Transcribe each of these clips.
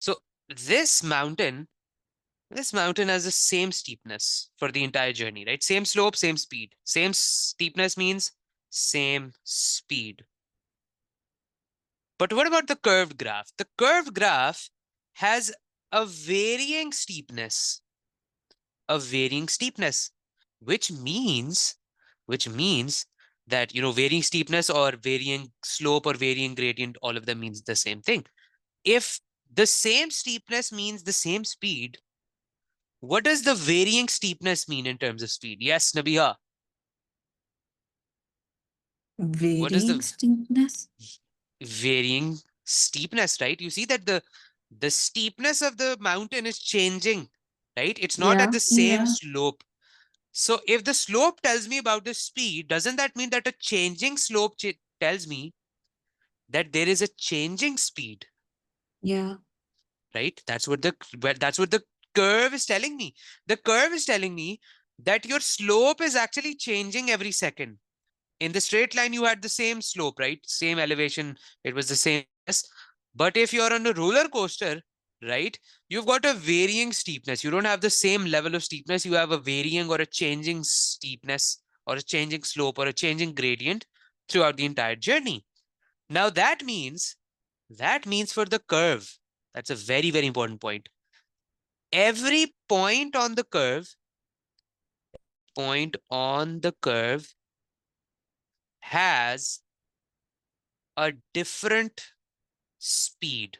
So this mountain has the same steepness for the entire journey, right? Same slope, same speed. Same steepness means same speed. But what about the curved graph? The curved graph has a varying steepness, which means, that, varying steepness or varying slope or varying gradient, all of them means the same thing. If the same steepness means the same speed, what does the varying steepness mean in terms of speed? Yes, Nabiha. What is Varying the steepness? varying steepness, right? You see that the steepness of the mountain is changing, right? It's not at Yeah. the same slope. So if the slope tells me about the speed, doesn't that mean that a changing slope tells me that there is a changing speed, Yeah. right? That's what the curve is telling me. The curve is telling me that your slope is actually changing every second. In the straight line, you had the same slope, right? Same elevation. It was the same. Yes. But if you're on a roller coaster, right, you've got a varying steepness. You don't have the same level of steepness. You have a varying or a changing steepness or a changing slope or a changing gradient throughout the entire journey. Now that means for the curve, that's a very, very important point. Every point on the curve has a different speed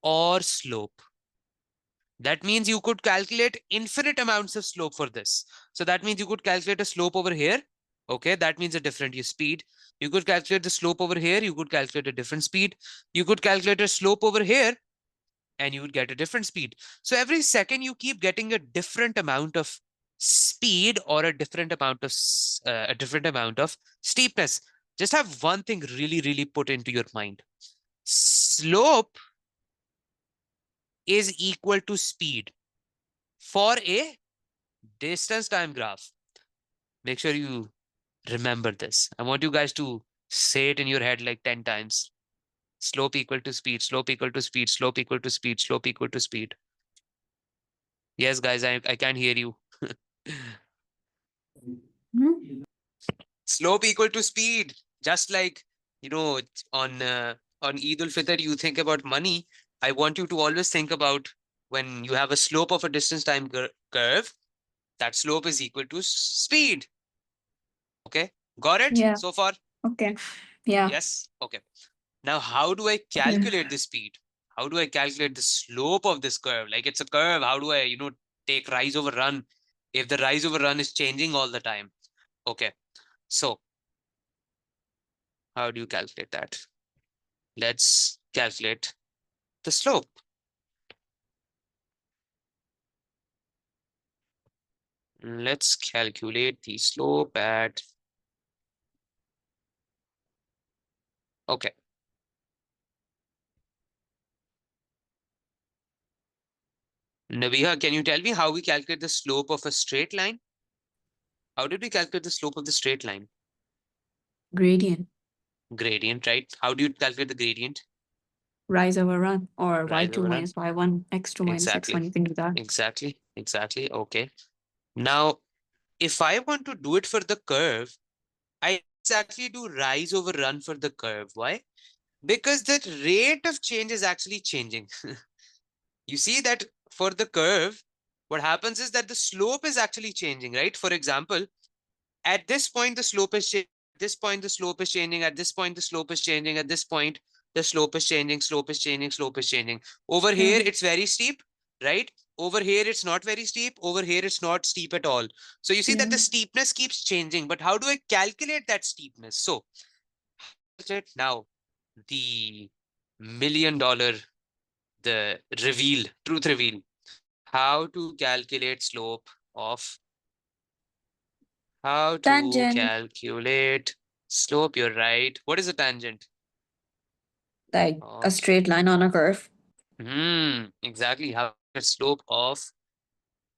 or slope. That means you could calculate infinite amounts of slope for this. So that means you could calculate a slope over here. Okay, that means a different speed. You could calculate the slope over here. You could calculate a different speed. You could calculate a slope over here and you would get a different speed. So every second you keep getting a different amount of speed or a different amount of steepness. Just have one thing really, really put into your mind. Slope is equal to speed for a distance time graph. Make sure you remember this. I want you guys to say it in your head like 10 times. Slope equal to speed, slope equal to speed, slope equal to speed, slope equal to speed. Yes, guys, I can't hear you. Hmm? Slope equal to speed. Just like, you know, on Eid al-Fitr, you think about money. I want you to always think about when you have a slope of a distance time curve, that slope is equal to speed. Okay, got it Yeah. so far? Okay. Yeah. Yes. Okay. Now, how do I Yeah. calculate the speed? How do I calculate the slope of this curve? Like it's a curve. How do I, take rise over run if the rise over run is changing all the time? Okay. So how do you calculate that? Let's calculate the slope. Let's calculate the slope at, okay. Nabiha, can you tell me how we calculate the slope of a straight line? How did we calculate the slope of the straight line? Gradient. Gradient, right? How do you calculate the gradient? Rise over run or Rise y2 over run. minus y1, x2 minus Exactly. x1. You can do that. Exactly. Okay. Now, if I want to do it for the curve, I exactly do rise over run for the curve. Why? Because the rate of change is actually changing. You see that for the curve, what happens is that the slope is actually changing, right? For example, at this point, the slope is changing. At this point, the slope is changing. At this point, the slope is changing. At this point, the slope is changing, slope is changing, slope is changing. Over Yeah. here, it's very steep, right? Over here, it's not very steep. Over here, it's not steep at all. So you see that Yeah. the steepness keeps changing. But how do I calculate that steepness? So now the $1 million, the truth reveal. How to calculate slope of, how to Tangent. calculate slope, you're right. What is a tangent? Like a Of, straight line on a curve. exactly. How the slope of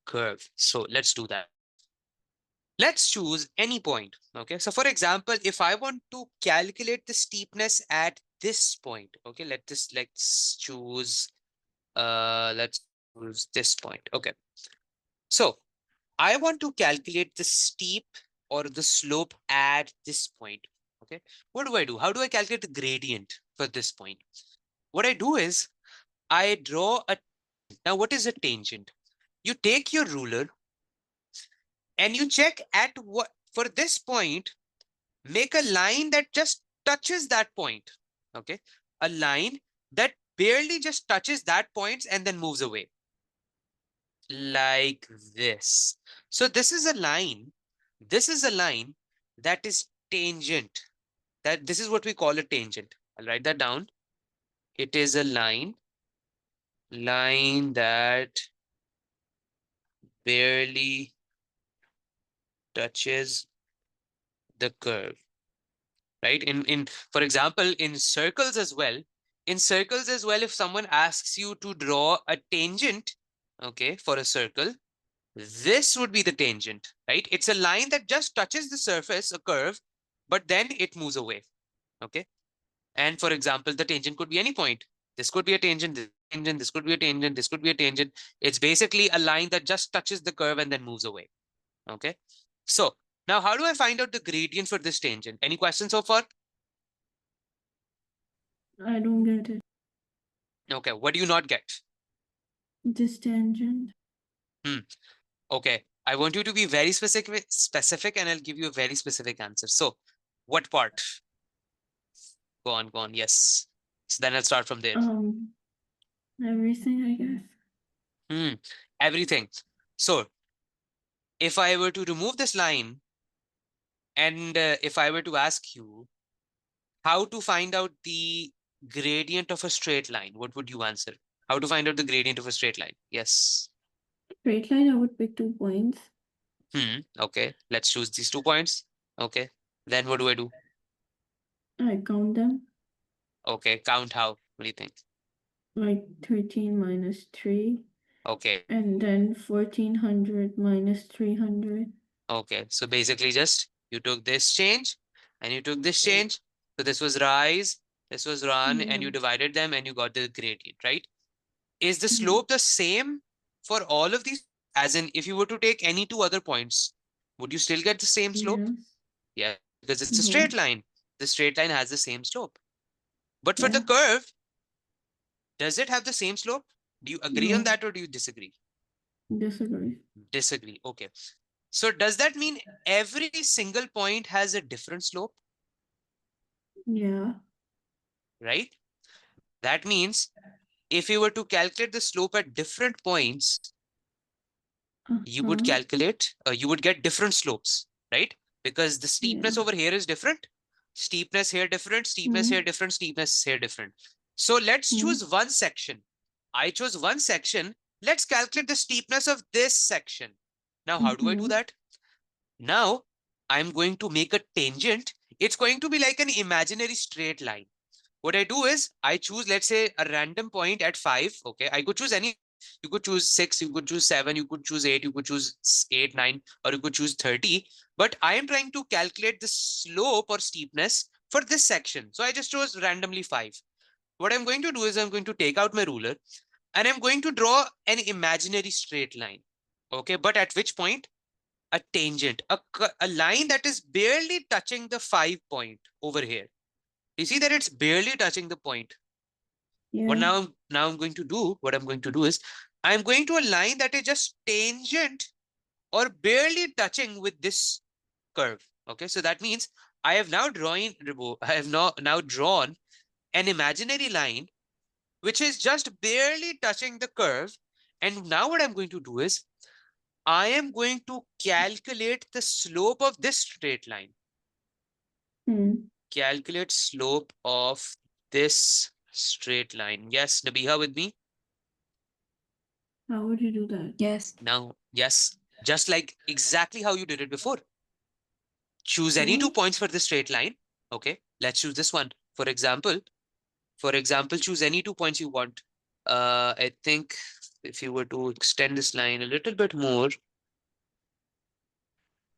curve. So let's do that. Let's choose any point. Okay. So for example, if I want to calculate the steepness at this point. Okay, let's choose this point. Okay, so I want to calculate the steep or the slope at this point. Okay, what do I do? How do I calculate the gradient for this point? What I do is I draw a, now what is a tangent? You take your ruler and you check at what, for this point, make a line that just touches that point. Okay, a line that barely just touches that point and then moves away like this. So this is a line, that is tangent. That this is what we call a tangent. I'll write that down. It is a line that barely touches the curve, right? In for example, in circles as well, if someone asks you to draw a tangent, okay, for a circle, this would be the tangent, right? It's a line that just touches the surface, a curve, but then it moves away. Okay, and for example, the tangent could be any point. This could be a tangent, this could be a tangent, this could be a tangent. It's basically a line that just touches the curve and then moves away. Okay, so now how do I find out the gradient for this tangent? Any questions so far? I don't get it. Okay, what do you not get? This tangent. Okay, I want you to be very specific, and I'll give you a very specific answer. So, what part? Go on. Yes. So then I'll start from there. Everything, I guess. Everything. So, if I were to remove this line, and if I were to ask you how to find out the gradient of a straight line, what would you answer? How to find out the gradient of a straight line? Yes. Straight line, I would pick 2 points. Okay, let's choose these 2 points. Okay, then what do I do? I count them. Okay, count how? What do you think? Like 13 minus 3. Okay. And then 1400 minus 300. Okay, so basically just you took this change and you took this change. So this was rise, this was run, and you divided them and you got the gradient, right? Is the slope the same for all of these? As in, if you were to take any 2 other points, would you still get the same slope? Yeah, because it's a straight line. The straight line has the same slope. But for the curve, does it have the same slope? Do you agree on that or do you disagree? Disagree. Okay. So does that mean every single point has a different slope? Yeah. Right? That means if you were to calculate the slope at different points, you would calculate, you would get different slopes, right? Because the steepness over here is different. Steepness here different, steepness here different, steepness here different. So let's choose one section. I chose one section. Let's calculate the steepness of this section. Now, how do I do that? Now, I'm going to make a tangent. It's going to be like an imaginary straight line. What I do is I choose, let's say, a random point at 5. Okay, I could choose any. You could choose 6, you could choose 7, you could choose 8, you could choose 8, 9, or you could choose 30. But I am trying to calculate the slope or steepness for this section. So I just chose randomly 5. What I'm going to do is I'm going to take out my ruler and I'm going to draw an imaginary straight line. Okay, but at which point? A tangent, a line that is barely touching the 5 point over here. You see that it's barely touching the point. What now I'm going to do, what I'm going to do is I'm going to a line that is just tangent or barely touching with this curve. Okay, so that means I have now drawn an imaginary line which is just barely touching the curve. And now what I'm going to do is I am going to calculate the slope of this straight line. Calculate slope of this straight line. Yes, Nabiha with me? How would you do that? Yes. Now, yes, just like exactly how you did it before. Choose any 2 points for the straight line. Okay, let's choose this one. For example, choose any 2 points you want. I think if you were to extend this line a little bit more,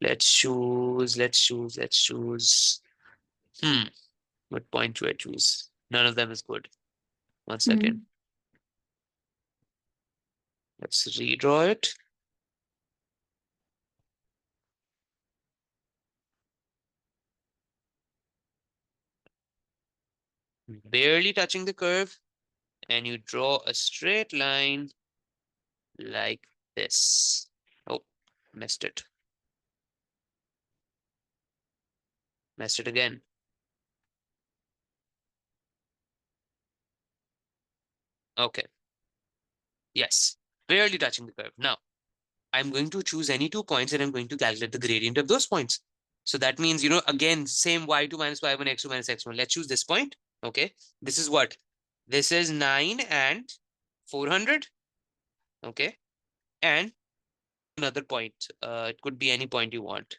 let's choose. What point do I choose? None of them is good. 1 second. Let's redraw it. Barely touching the curve, and you draw a straight line like this. Oh, missed it. Missed it again. Okay. Yes, barely touching the curve. Now, I'm going to choose any 2 points and I'm going to calculate the gradient of those points. So that means, again, same y2 minus y1, x2 minus x1. Let's choose this point. Okay. This is what? This is 9 and 400. Okay. And another point. It could be any point you want.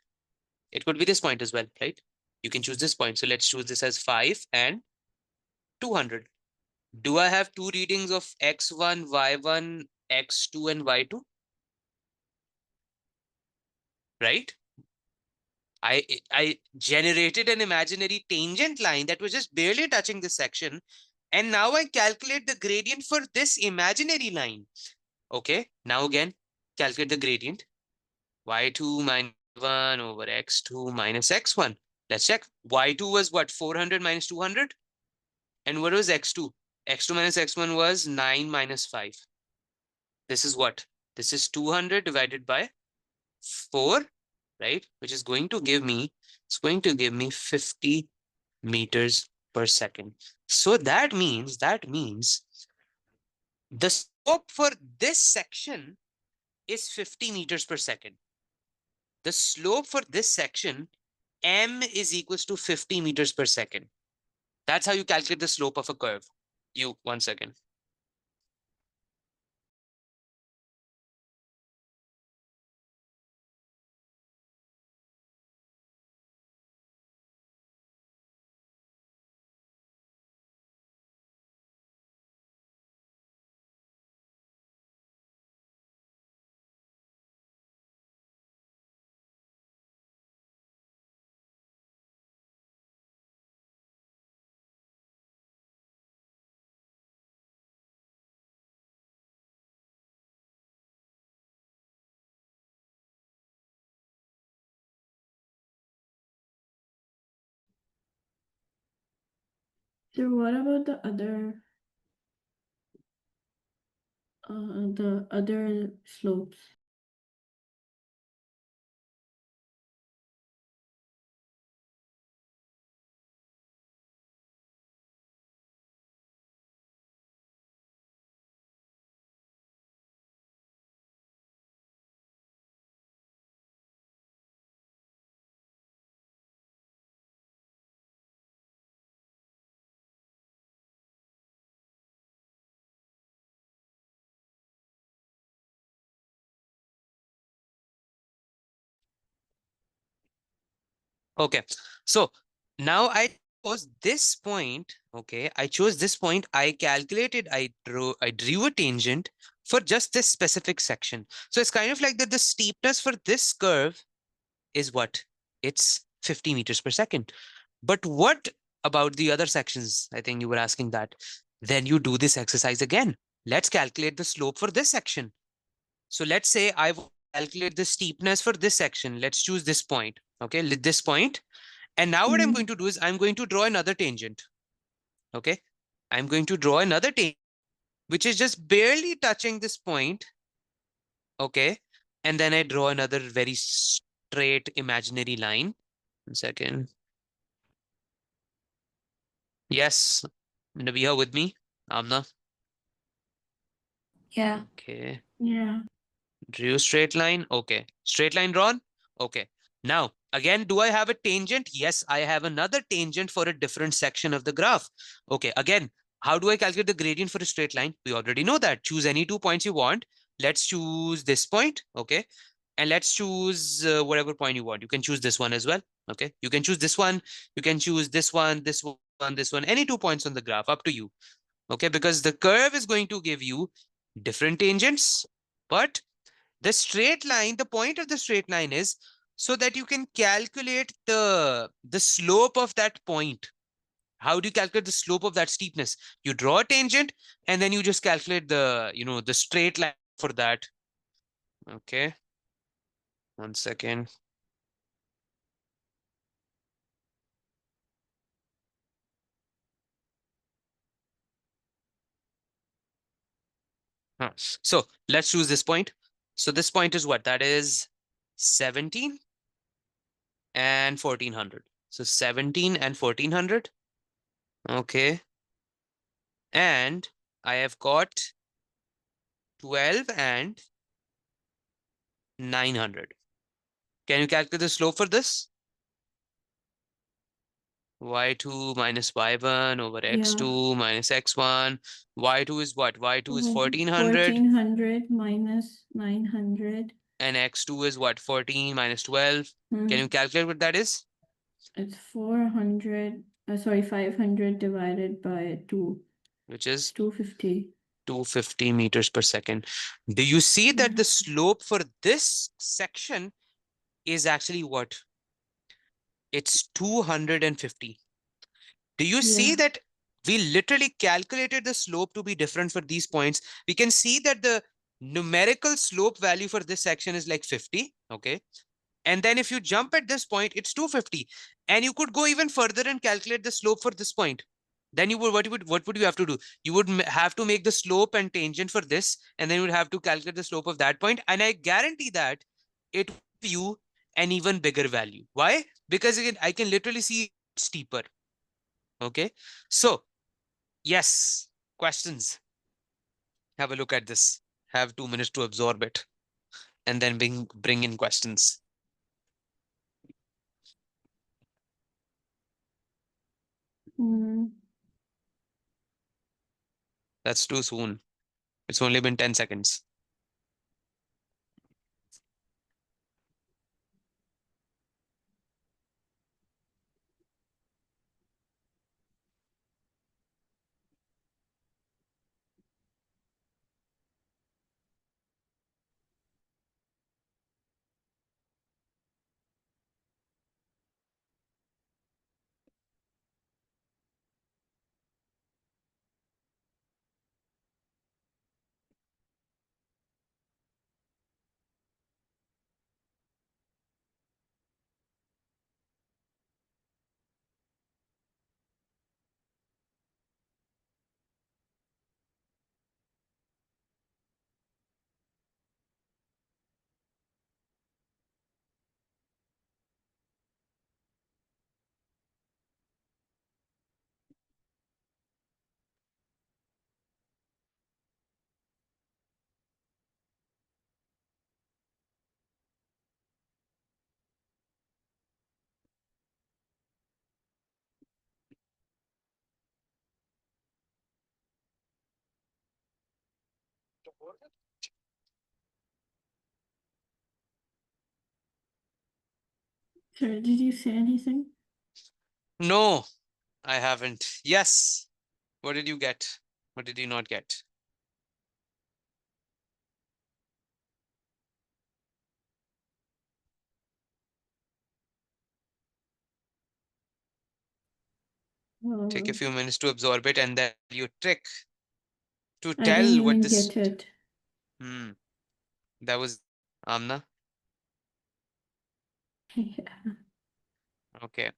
It could be this point as well, right? You can choose this point. So let's choose this as 5 and 200. Do I have 2 readings of x1, y1, x2, and y2? Right? I generated an imaginary tangent line that was just barely touching this section. And now I calculate the gradient for this imaginary line. Okay, now again, calculate the gradient. y2 minus 1 over x2 minus x1. Let's check. y2 was what? 400 minus 200? And what was x2? x2 minus x1 was 9 minus 5. This is what? This is 200 divided by 4, right? Which is going to give me, it's going to give me 50 meters per second. So that means the slope for this section is 50 meters per second. The slope for this section, m is equals to 50 meters per second. That's how you calculate the slope of a curve. 1 second. So what about the other slopes? Okay, so now I chose this point. Okay, I chose this point. I calculated, I drew a tangent for just this specific section. So it's kind of like that the steepness for this curve is what? It's 50 meters per second. But what about the other sections? I think you were asking that. Then you do this exercise again. Let's calculate the slope for this section. So let's say I will calculate the steepness for this section. Let's choose this point. Okay, this point. And now what I'm going to do is I'm going to draw another tangent. Okay, I'm going to draw another tangent, which is just barely touching this point. Okay, and then I draw another very straight imaginary line. 1 second. Yes, Nabiha with me? Amna? Yeah. Okay. Yeah. Drew straight line. Okay. Straight line drawn. Okay. Now, again, do I have a tangent? Yes, I have another tangent for a different section of the graph. Okay. Again, how do I calculate the gradient for a straight line? We already know that. Choose any 2 points you want. Let's choose this point. Okay. And let's choose whatever point you want. You can choose this one as well. Okay. You can choose this one. You can choose this one, this one, this one, any 2 points on the graph, up to you. Okay. Because the curve is going to give you different tangents, but the straight line, the point of the straight line is so that you can calculate the slope of that point. How do you calculate the slope of that steepness? You draw a tangent and then you just calculate the, the straight line for that. Okay. 1 second. So let's choose this point. So this point is what? That is 17 and 1400. So 17 and 1400. Okay. And I have got 12 and 900. Can you calculate the slope for this? Y2 minus Y1 over X2 minus X1. Y2 is what? Y2 is 1400 1400 minus 900. and X2 is what? 14 minus 12. Can you calculate what that is? It's 400, sorry, 500 divided by 2. Which is 250. 250 meters per second. Do you see that the slope for this section is actually what? It's 250. Do you see that we literally calculated the slope to be different for these points? We can see that the numerical slope value for this section is like 50. Okay. And then if you jump at this point, it's 250. And you could go even further and calculate the slope for this point. Then you would what would you have to do? You would have to make the slope and tangent for this, and then you would have to calculate the slope of that point. And I guarantee that it will give you an even bigger value. Why? Because again, I can literally see steeper. Okay. So yes, questions. Have a look at this. Have 2 minutes to absorb it, and then bring in questions. That's too soon. It's only been 10 seconds. Sorry, did you say anything? No, I haven't. Yes. What did you get? What did you not get? Take a few minutes to absorb it, and then you trick to I tell didn't what even this. get it. That was Amna. Yeah. Okay.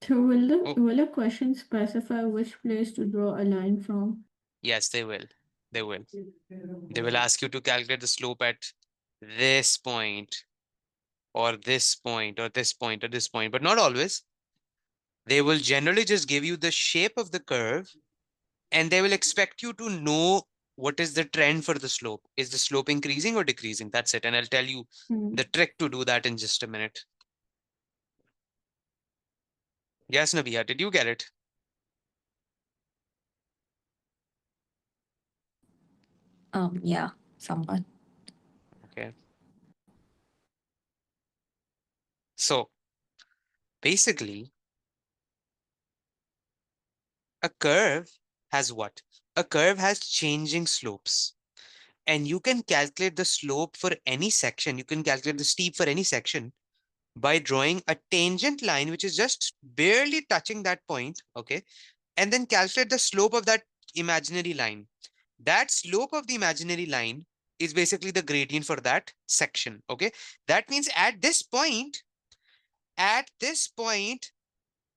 So Oh, will a question specify which place to draw a line from? yes, they will. They will. They will ask you to calculate the slope at this point, or this point, or this point, or this point, but not always. They will generally just give you the shape of the curve, and they will expect you to know what is the trend for the slope. Is the slope increasing or decreasing? That's it. And I'll tell you the trick to do that in just a minute. Yes, Nabia, did you get it? Yeah, somewhat. Okay. So basically, a curve has what? A curve has changing slopes. And you can calculate the slope for any section. You can calculate the steep for any section by drawing a tangent line, which is just barely touching that point, okay? And then calculate the slope of that imaginary line. That slope of the imaginary line is basically the gradient for that section, okay? That means at this point,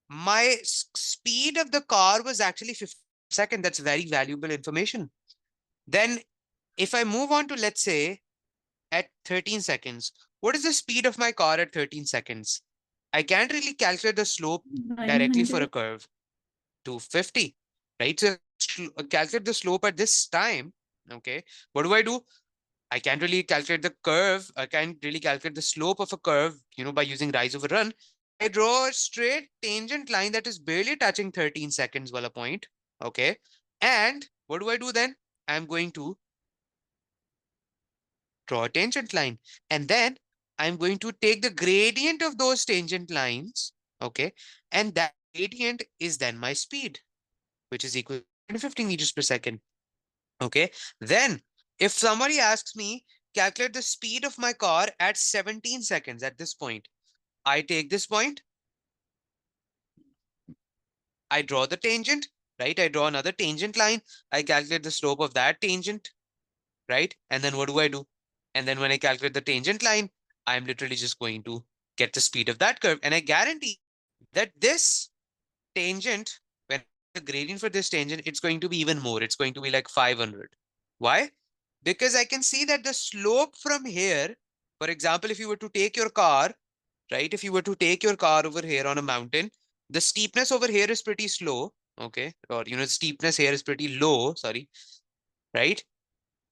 my speed of the car was actually 50 seconds. That's very valuable information. Then if I move on to, let's say, at 13 seconds, what is the speed of my car at 13 seconds? I can't really calculate the slope directly for a 900. curve. 250, right? So calculate the slope at this time, okay? What do? I can't really calculate the curve. I can't really calculate the slope of a curve, by using rise over run. I draw a straight tangent line that is barely touching 13 seconds while a point, okay? And what do I do then? I'm going to draw a tangent line. And then I'm going to take the gradient of those tangent lines, okay? And that gradient is then my speed, which is equal to 50 meters per second, okay? Then if somebody asks me, calculate the speed of my car at 17 seconds at this point, I take this point, I draw the tangent, right? I draw another tangent line. I calculate the slope of that tangent, right? And then what do? And then when I calculate the tangent line, I'm literally just going to get the speed of that curve. And I guarantee that this tangent, when the gradient for this tangent, it's going to be even more. It's going to be like 500. Why? Because I can see that the slope from here, for example, if you were to take your car, right? If you were to take your car over here on a mountain, the steepness over here is pretty slow, okay? Or, the steepness here is pretty low, sorry, right?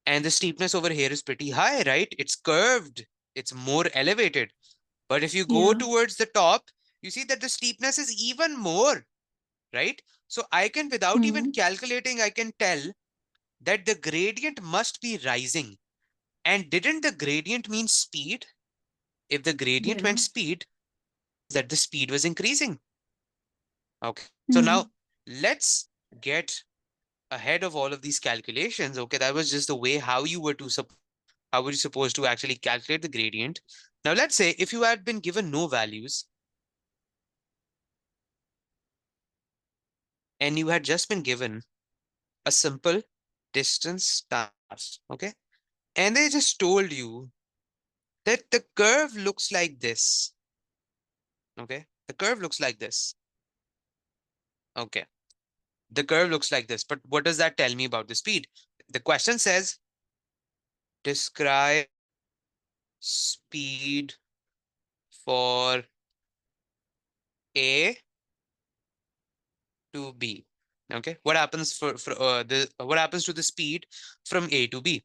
And the steepness over here is pretty high, right? It's curved, it's more elevated. But if you go Yeah. towards the top, you see that the steepness is even more, right? So I can, without even calculating, I can tell that the gradient must be rising. And didn't the gradient mean speed? If the gradient Yeah. meant speed, that the speed was increasing. Okay. So now let's get ahead of all of these calculations. Okay, that was just the way how you were supposed to actually calculate the gradient. Now let's say if you had been given no values and you had just been given a simple distance task, okay? And they just told you that the curve looks like this. Okay, the curve looks like this. Okay, the curve looks like this. But what does that tell me about the speed? The question says, describe speed for A to B. Okay, what happens what happens to the speed from A to B?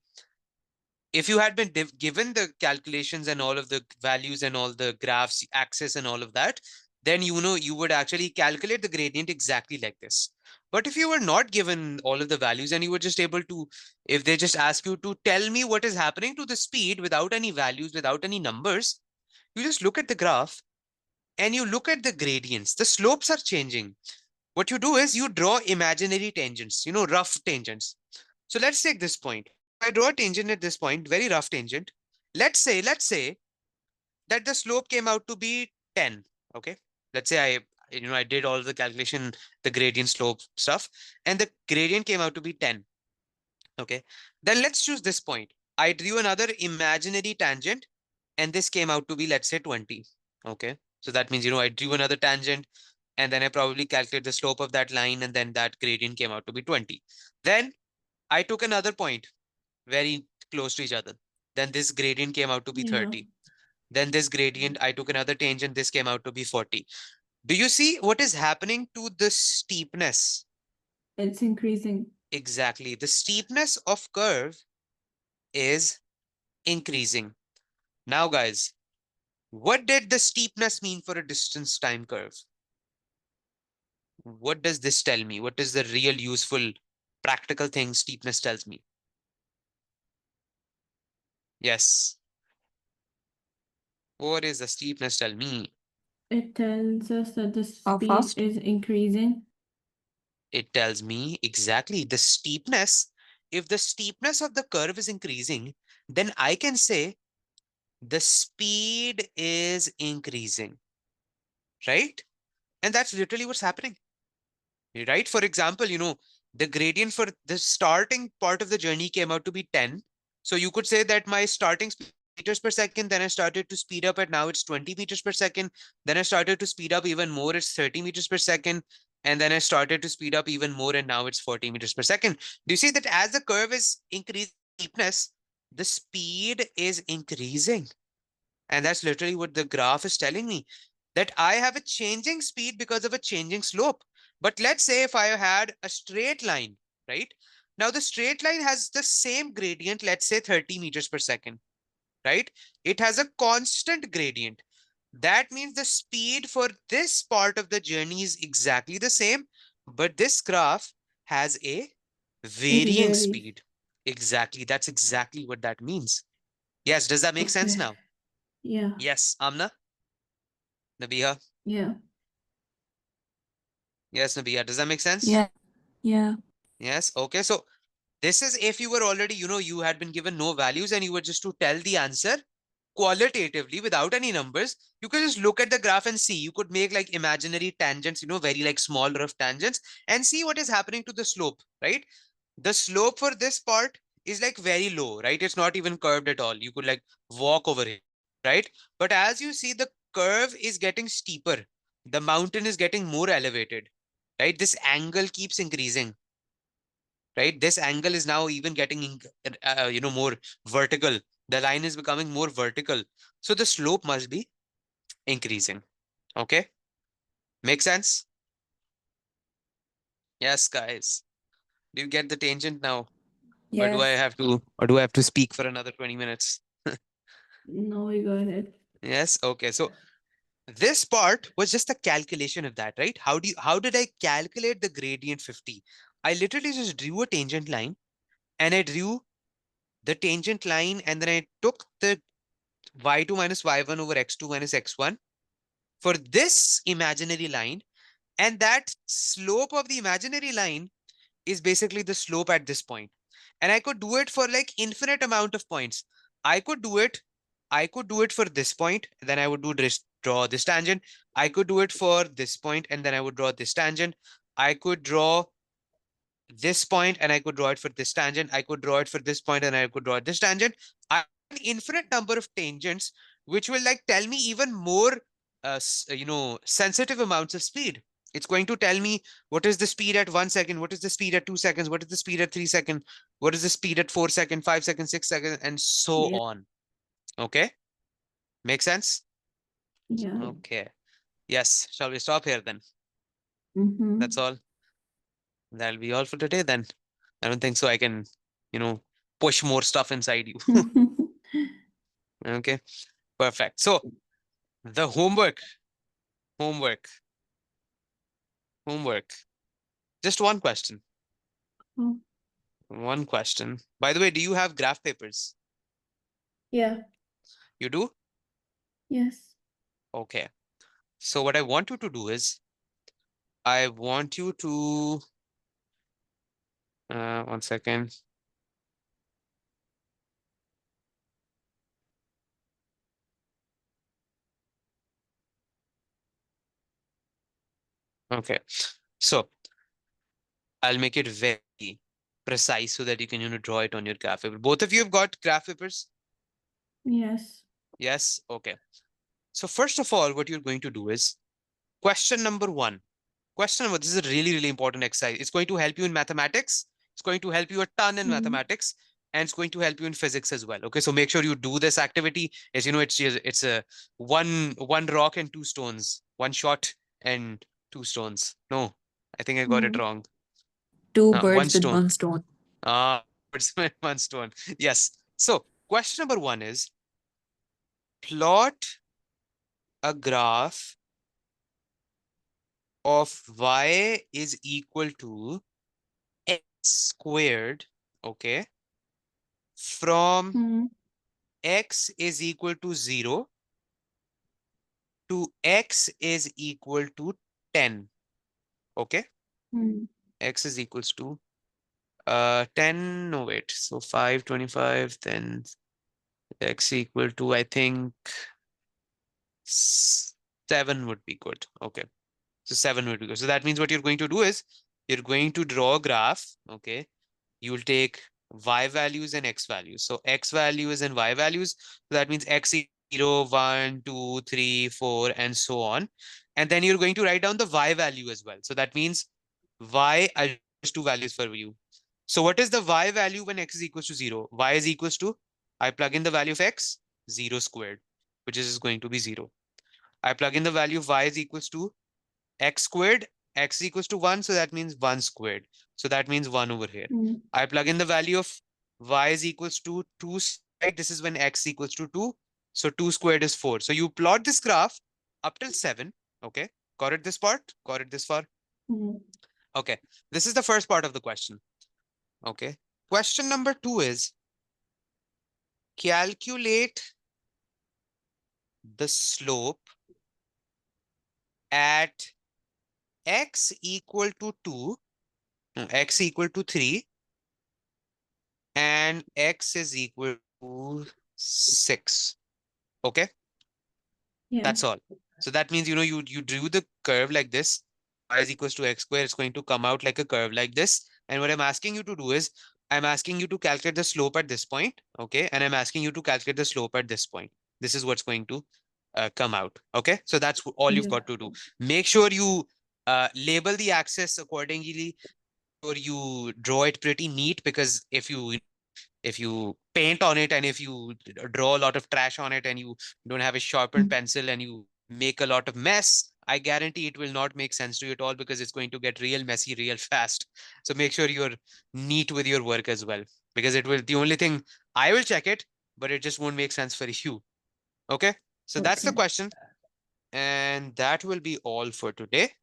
If you had been given the calculations and all of the values and all the graphs, axis and all of that, then you would actually calculate the gradient exactly like this. But if you were not given all of the values and you were just able to, if they just ask you to tell me what is happening to the speed without any values, without any numbers, you just look at the graph and you look at the gradients. The slopes are changing. What you do is you draw imaginary tangents, rough tangents. So let's take this point. I draw a tangent at this point, very rough tangent. Let's say that the slope came out to be 10. Okay. Let's say I did all the calculation, the gradient slope stuff, and the gradient came out to be 10. Okay. Then let's choose this point. I drew another imaginary tangent, and this came out to be, let's say, 20. Okay. So that means, I drew another tangent, and then I probably calculate the slope of that line, and then that gradient came out to be 20. Then I took another point very close to each other. Then this gradient came out to be 30. Then this gradient, I took another tangent, this came out to be 40. Do you see what is happening to the steepness? It's increasing. Exactly. The steepness of curve is increasing. Now, guys, what did the steepness mean for a distance time curve? What does this tell me? What is the real useful practical thing steepness tells me? Yes. What is the steepness tell me? It tells us that the How speed fast? is increasing. It tells me exactly the steepness if the steepness of the curve is increasing, then I can say the speed is increasing, right? And that's literally what's happening, right? For example, the gradient for the starting part of the journey came out to be 10. So you could say that my starting speed meters per second, then I started to speed up, and now it's 20 meters per second. Then I started to speed up even more, it's 30 meters per second. And then I started to speed up even more, and now it's 40 meters per second. Do you see that as the curve is increasing steepness, the speed is increasing? And that's literally what the graph is telling me, that I have a changing speed because of a changing slope. But let's say if I had a straight line, right? Now the straight line has the same gradient, let's say 30 meters per second, right? It has a constant gradient. That means the speed for this part of the journey is exactly the same, but this graph has a varying varies. speed. Exactly. That's exactly what that means. Yes. Does that make sense Okay. now? Yeah. Yes, Amna? Nabiha? Yeah. Yes, Nabiha. Does that make sense? Yeah. Yeah. Yes. Okay. So this is if you were already, you had been given no values and you were just to tell the answer qualitatively without any numbers. You could just look at the graph and see. You could make like imaginary tangents, very like small rough tangents, and see what is happening to the slope, right? The slope for this part is like very low, right? It's not even curved at all. You could like walk over it, right? But as you see, the curve is getting steeper. The mountain is getting more elevated, right? This angle keeps increasing, right? This angle is now even getting, more vertical. The line is becoming more vertical. So the slope must be increasing. Okay. Make sense? Yes, guys. Do you get the tangent now? Or do I Yes. have to, or do I have to speak for another 20 minutes? No, we got it. Yes. Okay. So this part was just a calculation of that, right? How did I calculate the gradient 50? I literally just drew a tangent line, and I drew the tangent line, and then I took the y2 minus y1 over x2 minus x1 for this imaginary line. And that slope of the imaginary line is basically the slope at this point. And I could do it for like infinite amount of points. I could do it. I could do it for this point, then I would draw this tangent. I could do it for this point, and then I would draw this tangent. I could draw this point, and I could draw it for this tangent. I could draw it for this point, and I could draw this tangent. I have an infinite number of tangents, which will like tell me even more, sensitive amounts of speed. It's going to tell me what is the speed at 1 second, what is the speed at 2 seconds, what is the speed at 3 seconds, what is the speed at 4 seconds, 5 seconds, 6 seconds, and so Yeah. on. Okay, make sense? Yeah. Okay. Yes. Shall we stop here then? Mm-hmm. That's all. That'll be all for today then. I don't think so. I can, you know, push more stuff inside you. Okay. Perfect. So the homework, homework. Just one question. Oh, One question. By the way, do you have graph papers? yeah. You do? Yes. Okay. So what I want you to do is I want you to, 1 second. Okay. So I'll make it very precise so that you can, draw it on your graph paper. Both of you have got graph papers? Yes. Yes. Okay. So first of all, what you're going to do is question number one. Question number, this is a really, really important exercise. It's going to help you in mathematics. It's going to help you a ton in Mm. mathematics, and it's going to help you in physics as well. Okay. So make sure you do this activity. As you know, it's a one rock and two stones, one shot and two stones. No, I think I got it Mm. wrong. Two One birds with stone. one stone. It's one stone. Yes. So question number one is plot a graph of y is equal to x squared, okay, from Mm. x is equal to 0 to x is equal to 10, okay? Mm. X is equals to 10, no wait. So 525, then x equal to, I think 7 would be good. Okay. So 7 would be good. So that means what you're going to do is you're going to draw a graph. Okay. You will take y values and x values. So x values and y values. So that means x 0, 1, 2, 3, 4, and so on. And then you're going to write down the y value as well. So that means y, I'll just two values for you. So what is the y value when x is equals to 0? Y is equals to, I plug in the value of x, 0 squared, which is going to be 0. I plug in the value of y is equals to x squared, x equals to 1, so that means 1 squared. So that means 1 over here. Mm. I plug in the value of y is equals to 2, right? This is when x equals to 2. So 2 squared is 4. So you plot this graph up till 7. Okay. Got it this part? Got it this far? Mm. Okay. This is the first part of the question. Okay. Question number 2 is calculate the slope at x equal to 2, no, x equal to 3, and x is equal to 6. Okay, Yeah. that's all. So that means, you drew the curve like this. Y is equals to x square. It's going to come out like a curve like this. And what I'm asking you to do is, I'm asking you to calculate the slope at this point. Okay, and I'm asking you to calculate the slope at this point. This is what's going to come out. Okay, so that's all you've Yeah. got to do. Make sure you label the axis accordingly, or you draw it pretty neat, because if you paint on it and if you draw a lot of trash on it and you don't have a sharpened pencil and you make a lot of mess, I guarantee it will not make sense to you at all, because it's going to get real messy real fast. So make sure you're neat with your work as well, because the only thing, I will check it, but it just won't make sense for you. Okay, so that's the Okay. question, and that will be all for today.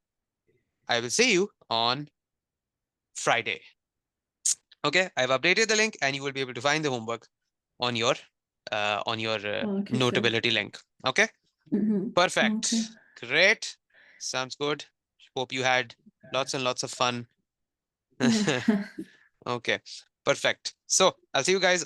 I will see you on Friday. Okay, I've updated the link and you will be able to find the homework on your Okay, sir. Notability link. Okay, Mm-hmm. perfect. Okay. Great. Sounds good. Hope you had lots and lots of fun. Yeah. Okay, perfect. So I'll see you guys